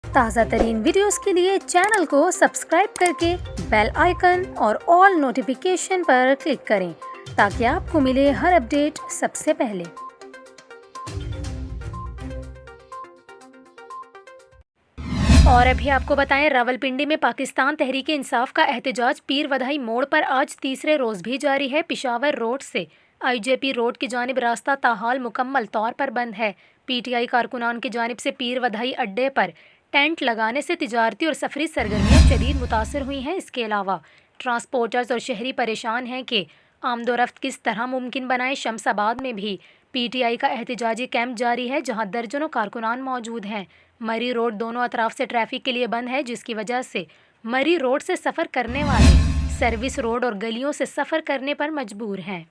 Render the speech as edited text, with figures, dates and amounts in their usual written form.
ताज़ा तरीन वीडियोस के लिए चैनल को सब्सक्राइब करके बेल आइकन और ऑल नोटिफिकेशन पर क्लिक करें ताकि आपको मिले हर अपडेट सबसे पहले। और अभी आपको बताएं, रावलपिंडी में पाकिस्तान तहरीक इंसाफ का एहतजाज पीर वधाई मोड़ पर आज तीसरे रोज़ भी जारी है। पिशावर रोड से IJP रोड की जानिब रास्ता ताहाल मुकम्मल तौर पर बंद है। PTI कारकुनान की जानिब से पीर वधाई अड्डे पर टेंट लगाने से तिजारती और सफरी सरगर्मियाँ शदीद मुतासर हुई हैं। इसके अलावा ट्रांसपोर्टर्स और शहरी परेशान हैं कि आमदोरफ्त किस तरह मुमकिन बनाए। शमसाबाद में भी PTI का एहतजाजी कैंप जारी है, जहां दर्जनों कारकुनान मौजूद हैं। मरी रोड दोनों अतराफ से ट्रैफिक के लिए बंद है, जिसकी वजह से मरी रोड से सफ़र करने वाले सर्विस रोड और गलियों से सफ़र करने पर मजबूर हैं।